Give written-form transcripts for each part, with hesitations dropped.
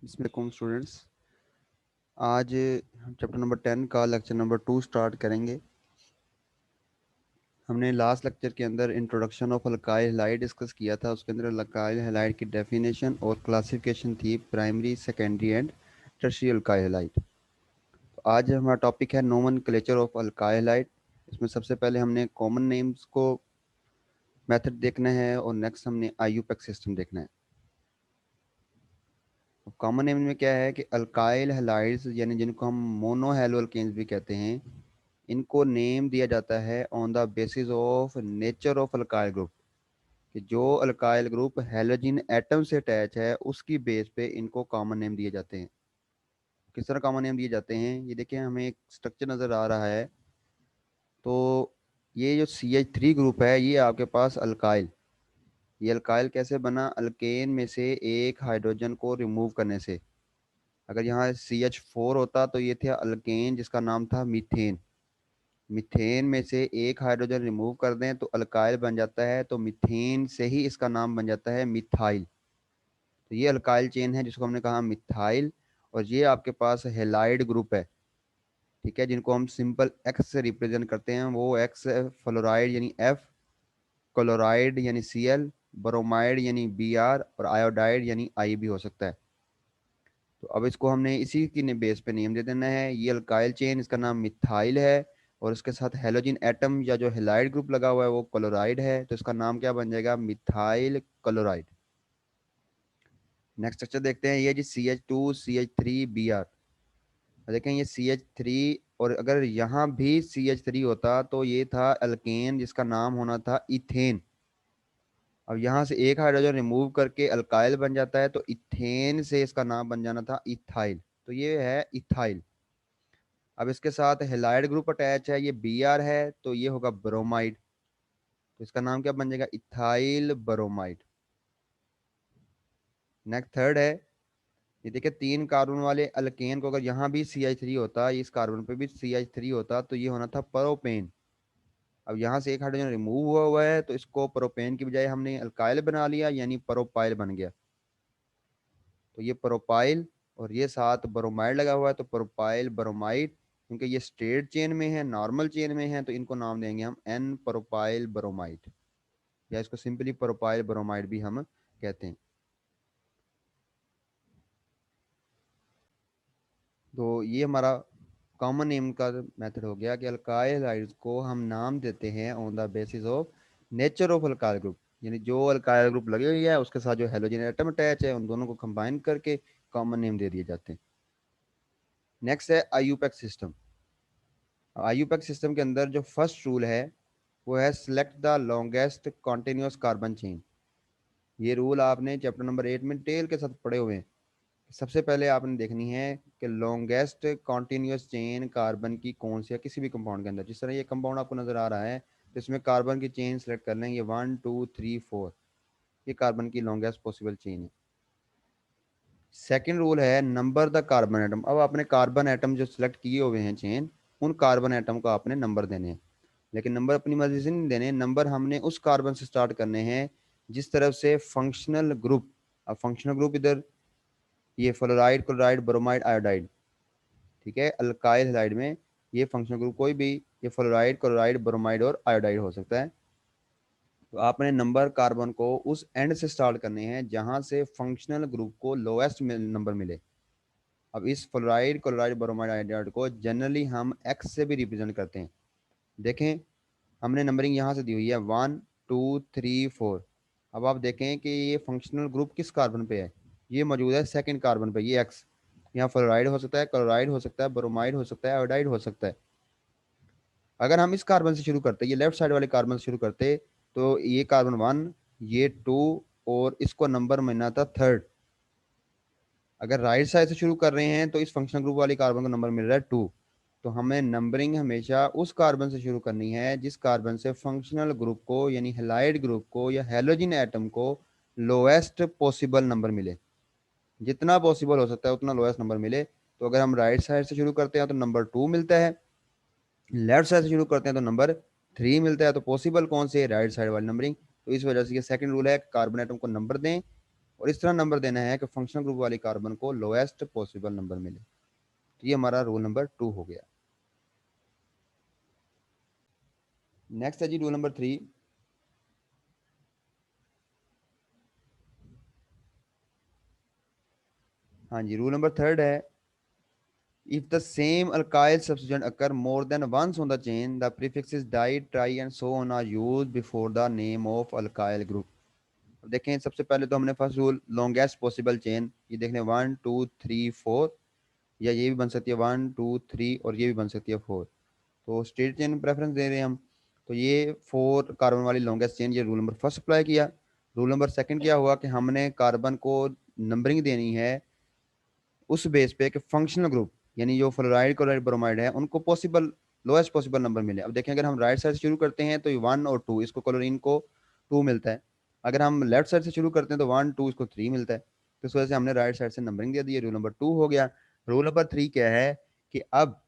अस्सलाम स्टूडेंट्स, आज हम चैप्टर नंबर 10 का लेक्चर नंबर 2 स्टार्ट करेंगे। हमने लास्ट लेक्चर के अंदर introduction of alkyl halide discuss किया था। उसके अंदर अल्काइल हैलाइड की डेफिनेशन और क्लासिफिकेशन थी, primary, secondary and tertiary alkyl halide. तो आज हमारा टॉपिक है नोमेनक्लेचर ऑफ अल्काइल हैलाइड। इसमें सबसे पहले हमने कॉमन नेम्स को मेथड देखना है और नेक्स्ट हमने आईयूपैक सिस्टम देखना है। कॉमन नेम में क्या है कि अल्काइल हैलाइड्स यानी जिनको हम मोनोहैलो अल्केन्स भी कहते हैं, इनको नेम दिया जाता है on the basis of nature of alkyl group, कि जो अल्काइल ग्रुप हैलोजन एटम से अटैच है उसकी बेस पे इनको कॉमन नेम दिए जाते हैं। किस तरह कॉमन नेम दिए जाते हैं, ये देखिए हमें एक स्ट्रक्चर नज़र आ रहा है। तो ये जो CH3 ग्रुप है ये आपके पास अल्काइल, ये अल्काइल कैसे बना? अल्केन में से एक हाइड्रोजन को रिमूव करने से। अगर यहाँ CH4 होता तो ये थे अल्केन जिसका नाम था मीथेन। मीथेन में से एक हाइड्रोजन रिमूव कर दें तो अल्काइल बन जाता है, तो मीथेन से ही इसका नाम बन जाता है मिथाइल। तो ये अल्काइल चेन है जिसको हमने कहा मिथाइल। और ये आपके पास हेलाइड ग्रुप है, ठीक है, जिनको हम सिंपल एक्स से रिप्रेजेंट करते हैं। वो एक्स फ्लोराइड यानी F, क्लोराइड यानी Cl, ब्रोमाइड यानी Br और आयोडाइड यानी I भी हो सकता है। तो अब इसको हमने इसी की बेस पे नेम दे देना है। ये अल्काइल चेन, इसका नाम मिथाइल है और उसके साथ हेलोजन एटम या जो हेलाइड ग्रुप लगा हुआ है वो क्लोराइड है, तो इसका नाम क्या बन जाएगा? Methyl chloride. नेक्स्ट स्ट्रक्चर देखते हैं, ये जी CH2CH3Br। देखें ये CH3, और अगर यहाँ भी CH3 होता तो ये था अल्केन जिसका नाम होना था इथेन। अब यहाँ से एक हाइड्रोजन रिमूव करके अल्काइल बन जाता है, तो इथेन से इसका नाम बन जाना था इथाइल, तो ये है इथाइल। अब इसके साथ हेलाइड ग्रुप अटैच है, ये Br है, तो ये होगा ब्रोमाइड, तो इसका नाम क्या बन जाएगा? Ethyl bromide. नेक्स्ट थर्ड है, ये देखिए 3 कार्बन वाले अल्केन को अगर यहाँ भी CH3 होता, इस कार्बन पे भी CH3 होता, तो ये होना था प्रोपेन। अब यहाँ से एक हाइड्रोजन रिमूव हुआ हुआ है तो इसको प्रोपेन की बजाय हमने अल्काइल बना लिया, यानी प्रोपाइल बन गया। तो ये प्रोपाइल और ये साथ ब्रोमाइड लगा हुआ है, तो प्रोपाइल ब्रोमाइड। क्योंकि ये स्ट्रेट चेन में है, नॉर्मल चेन में है, तो इनको नाम देंगे हम एन प्रोपाइल ब्रोमाइड, या इसको सिंपली प्रोपाइल ब्रोमाइड भी हम कहते हैं। तो ये हमारा कॉमन नेम का मेथड हो गया कि अल्काइल हाइड्राइड्स को हम नाम देते हैं on the basis of nature of alkyl group, यानी जो अल्काइल ग्रुप लगे हुई है उसके साथ जो हेलोजन एटम अटैच है उन दोनों को कंबाइन करके कॉमन नेम दे दिए जाते हैं। नेक्स्ट है आईयूपैक सिस्टम। आईयूपैक सिस्टम के अंदर जो फर्स्ट रूल है वो है select the longest continuous carbon chain. ये रूल आपने चैप्टर नंबर 8 में टेल के साथ पढ़े हुए हैं। सबसे पहले आपने देखनी है कि लॉन्गेस्ट कॉन्टिन्यूस चेन कार्बन की कौन सी है किसी भी कंपाउंड के अंदर। जिस तरह ये कंपाउंड आपको नजर आ रहा है तो इसमें कार्बन की चेन सेलेक्ट कर लेंगे 1 2 3 4, ये कार्बन की लॉन्गेस्ट पॉसिबल चेन है। सेकेंड रूल है नंबर द कार्बन एटम। अब आपने कार्बन एटम जो सिलेक्ट किए हुए हैं चेन, उन कार्बन एटम को आपने नंबर देने हैं, लेकिन नंबर अपनी मर्जी से नहीं देने। नंबर हमने उस कार्बन से स्टार्ट करने हैं जिस तरफ से फंक्शनल ग्रुप, अब फंक्शनल ग्रुप इधर ये फ्लोराइड, क्लोराइड, ब्रोमाइड, आयोडाइड, ठीक है, अल्काइल हैलाइड में ये फंक्शनल ग्रुप कोई भी, ये फ्लोराइड, क्लोराइड, ब्रोमाइड और आयोडाइड हो सकता है। तो आपने नंबर कार्बन को उस एंड से स्टार्ट करने हैं जहां से फंक्शनल ग्रुप को लोएस्ट नंबर मिले। अब इस फ्लोराइड, क्लोराइड, ब्रोमाइड, आयोडाइड को जनरली हम एक्स से भी रिप्रेजेंट करते हैं। देखें हमने नंबरिंग यहाँ से दी हुई है 1 2 3 4। अब आप देखें कि ये फंक्शनल ग्रुप किस कार्बन पे है, ये मौजूद है सेकंड कार्बन पे, ये एक्स। यहाँ फ्लोराइड हो सकता है, क्लोराइड हो सकता है, ब्रोमाइड हो सकता है, आयोडाइड हो सकता है। अगर हम इस कार्बन से शुरू करते, ये लेफ्ट साइड वाले कार्बन से शुरू करते, तो ये कार्बन 1, ये 2, और इसको नंबर मिलना था थर्ड। अगर राइट साइड से शुरू कर रहे हैं तो इस फंक्शनल ग्रुप वाले कार्बन का नंबर मिल रहा है 2। तो हमें नंबरिंग हमेशा उस कार्बन से शुरू करनी है जिस कार्बन से फंक्शनल ग्रुप को यानी हेलाइड ग्रुप को या हेलोजन एटम को लोएस्ट पॉसिबल नंबर मिले। जितना पॉसिबल हो सकता है उतना लोएस्ट नंबर मिले। तो अगर हम राइट साइड से शुरू करते हैं तो नंबर 2 मिलता है, लेफ्ट साइड से शुरू करते हैं तो नंबर 3 मिलता है। तो पॉसिबल कौन से? राइट साइड वाली नंबरिंग। तो इस वजह से ये सेकंड रूल है, कार्बन एटम को नंबर दें और इस तरह नंबर देना है कि फंक्शनल ग्रुप वाली कार्बन को लोएस्ट पॉसिबल नंबर मिले। तो ये हमारा रूल नंबर 2 हो गया। नेक्स्ट है जी रूल नंबर 3। हाँ जी, रूल नंबर 3 है, if the same alkyl substituent occur more than once on the chain, the prefixes di, tri and so on are used before the name of alkyl group। अब देखें, सबसे पहले तो हमने first rule longest possible chain, ये देख लें 1 2 3 4, या ये भी बन सकती है 1 2 3 और ये भी बन सकती है 4। तो स्ट्रेट चेन प्रेफरेंस दे रहे हैं हम। तो ये 4 कार्बन वाली लॉन्गेस्ट चेन, ये रूल नंबर फर्स्ट अप्लाई किया। रूल नंबर सेकंड क्या हुआ कि हमने कार्बन को नंबरिंग देनी है उस बेस पे कि फंक्शनल ग्रुप यानी जो फ्लोराइड क्लोराइड ब्रोमाइड है उनको पॉसिबल लोएस्ट पॉसिबल नंबर मिले। अब देखें, अगर हम राइट साइड से शुरू करते हैं तो ये 1 और 2, इसको क्लोरीन को 2 मिलता है। अगर हम लेफ्ट साइड से शुरू करते हैं तो 1 2, इसको 3 मिलता है। तो इस वजह से हमने राइट साइड से नंबरिंग दे दी है। रूल नंबर 2 हो गया। रूल नंबर 3 क्या है कि अब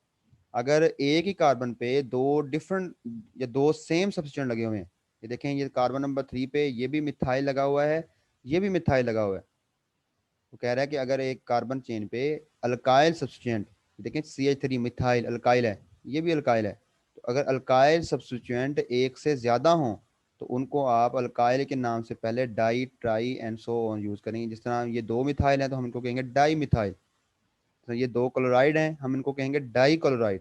अगर एक ही कार्बन पे दो डिफरेंट या दो सेम सब्स्टिट्यूएंट लगे हुए हैं, ये देखें, ये कार्बन नंबर 3 पे ये भी मिथाइल लगा हुआ है, ये भी मिथाइल लगा हुआ है। तो कह रहा है कि अगर एक कार्बन चेन पे अल्काइल सब्स्टिट्यूएंट, देखें CH3 मिथाइल अल्काइल है, ये भी अल्काइल है, तो अगर अल्काइल सब्स्टिट्यूएंट एक से ज़्यादा हों तो उनको आप अल्काइल के नाम से पहले di tri and so on use करेंगे। जिस तरह ये 2 मिथाइल हैं तो हम इनको कहेंगे डाई मिथाइल। तो ये 2 क्लोराइड हैं, हम इनको कहेंगे डाई क्लोराइड।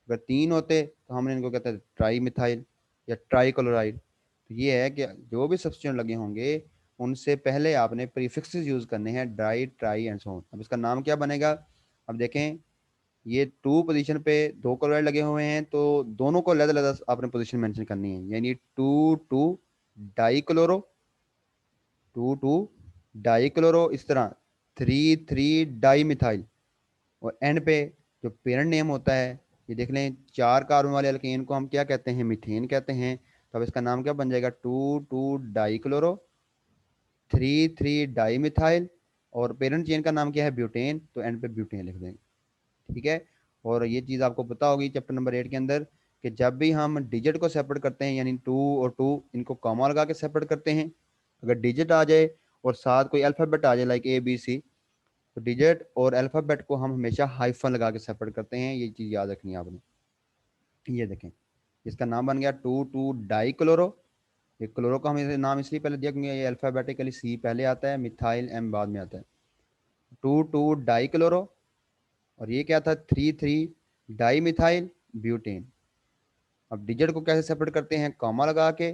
अगर 3 होते तो हमने इनको कहते हैं ट्राई मिथाइल या ट्राई क्लोराइड। तो ये है कि जो भी सब्स्टिट्यूएंट लगे होंगे उनसे पहले आपने प्रीफिक्सेस यूज करने हैं, di tri and so on. अब इसका नाम क्या बनेगा? अब देखें, ये 2 पोजीशन पे 2 क्लोराइड लगे हुए हैं तो दोनों को अलग-अलग आपने पोजीशन मेंशन करनी है, यानी 2 2 डाई क्लोरो, 2 2 डाई क्लोरो, इस तरह 3 3 डाई मिथाइल। और एंड पे जो पेरेंट नेम होता है, ये देख लें, 4 कार्बन वाले अल्केन को हम क्या कहते हैं? मीथेन कहते हैं। तो अब इसका नाम क्या बन जाएगा? 2 2 डाई क्लोरो, 3 3 डाई मिथाइल, और पेरेंट चेन का नाम क्या है? ब्यूटेन। तो एंड पे ब्यूटेन लिख देंगे। ठीक है। और ये चीज़ आपको पता होगी चैप्टर नंबर 8 के अंदर कि जब भी हम डिजिट को सेपरेट करते हैं, यानी 2 और 2 इनको कॉमा लगा के सेपरेट करते हैं। अगर डिजिट आ जाए और साथ कोई अल्फ़ाबेट आ जाए लाइक ABC, तो डिजिट और अल्फ़ाबेट को हम हमेशा हाइफन लगा के सेपरेट करते हैं। ये चीज़ याद रखनी है आपने। ये देखें, इसका नाम बन गया 2 2 डाई क्लोरो। ये क्लोरो का हमें नाम इसलिए पहले दिया क्योंकि ये अल्फ़ाबेटिकली C पहले आता है, मिथाइल M बाद में आता है। 2 2 डाई क्लोरो, और ये क्या था? 3 3 डाई मिथाइल ब्यूटेन। अब डिजिट को कैसे सेपरेट करते हैं? कॉमा लगा के।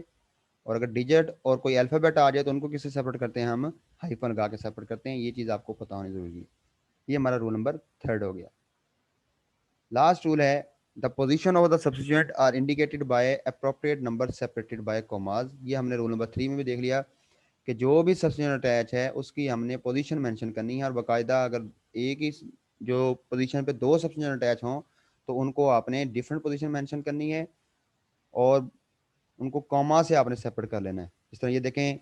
और अगर डिजिट और कोई अल्फ़ाबेट आ जाए तो उनको किससे सेपरेट करते हैं? हम हाइफन लगा के सेपरेट करते हैं। ये चीज़ आपको पता होनी जरूरी है। ये हमारा रूल नंबर 3 हो गया। लास्ट रूल है, the position of the substituent are indicated by appropriate number separated by commas. ये हमने रूल नंबर 3 में भी देख लिया कि जो भी सब्स्टिट्यूएंट अटैच है उसकी हमने पोजीशन मेंशन करनी है। और बाकायदा अगर एक ही जो पोजीशन पे 2 सब्स्टिट्यूएंट अटैच हों तो उनको आपने डिफरेंट पोजीशन मेंशन करनी है और उनको कॉमा से आपने सेपरेट कर लेना है। इस तरह ये देखें,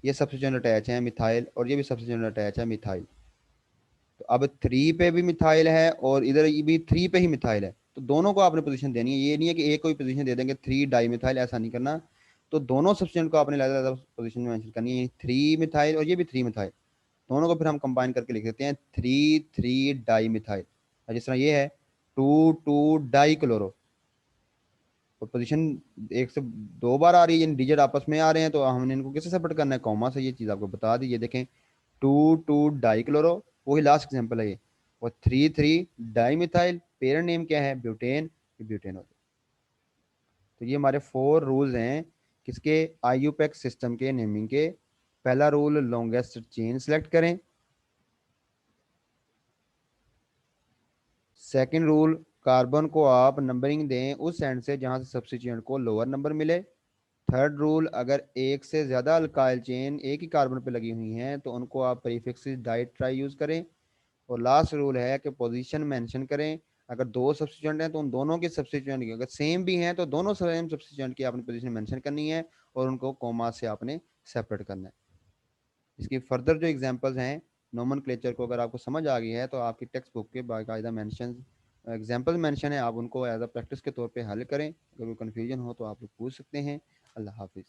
ये सब्स्टिट्यूएंट अटैच है मिथाइल और ये भी सब्स्टिट्यूएंट अटैच है मिथाइल। तो अब 3 पे भी मिथाइल है और इधर ये भी 3 पे ही मिथाइल है, तो दोनों को आपने पोजीशन देनी है। ये नहीं है कि एक कोई पोजीशन दे देंगे 3 डाई मिथाइल, ऐसा नहीं करना। तो दोनों सब्स्टिट्यूएंट को आपने अलग-अलग पोजीशन में मेंशन करनी है, 3 मिथाइल और ये भी 3 मिथाइल। दोनों को फिर हम कंबाइन करके लिख देते हैं 3 3 डाई मिथाइल। जिस तरह ये है 2 2 डाई क्लोरो, और पोजीशन एक से 2 बार आ रही है, यानी डिजिट आपस में आ रहे हैं, तो हमने इनको किससे सेपरेट करना है? कॉमा से। ये चीज़ आपको बता दी। ये देखें, 2 2 डाई क्लोरो, वही लास्ट एग्जाम्पल है ये, और 3 3 डाई मिथाइल, पेरेंट नेम क्या है? ब्यूटेन। ब्यूटेन होता है। तो ये हमारे 4 रूल्स हैं किसके? IUPAC सिस्टम के नेमिंग के। पहला रूल, लॉन्गेस्ट चेन सेलेक्ट करें। सेकंड रूल, कार्बन को आप नंबरिंग दें उस एंड से जहां से सब्स्टिट्यूएंट को लोअर नंबर मिले। थर्ड रूल, अगर एक से ज़्यादा अल्काइल चेन एक ही कार्बन पे लगी हुई हैं तो उनको आप प्रीफिक्स डाई ट्राई यूज़ करें। और लास्ट रूल है कि पोजीशन मेंशन करें। अगर 2 सब्स्टिट्यूएंट हैं तो उन दोनों के सब्स्टिट्यूएंट की, अगर सेम भी हैं तो दोनों सेम सब्स्टिट्यूएंट की आपने पोजीशन मेंशन करनी है और उनको कोमा से आपने सेपरेट करना है। इसकी फर्दर जो एग्जांपल्स हैं नोमेनक्लेचर को अगर आपको समझ आ गई है तो आपकी टेक्स्ट बुक के बाकायदा मेंशन एग्जांपल्स मेंशन है, आप उनको एज अ प्रैक्टिस के तौर पे हल करें। अगर कोई कन्फ्यूजन हो तो आप लोग पूछ सकते हैं। अल्लाह हाफिज़।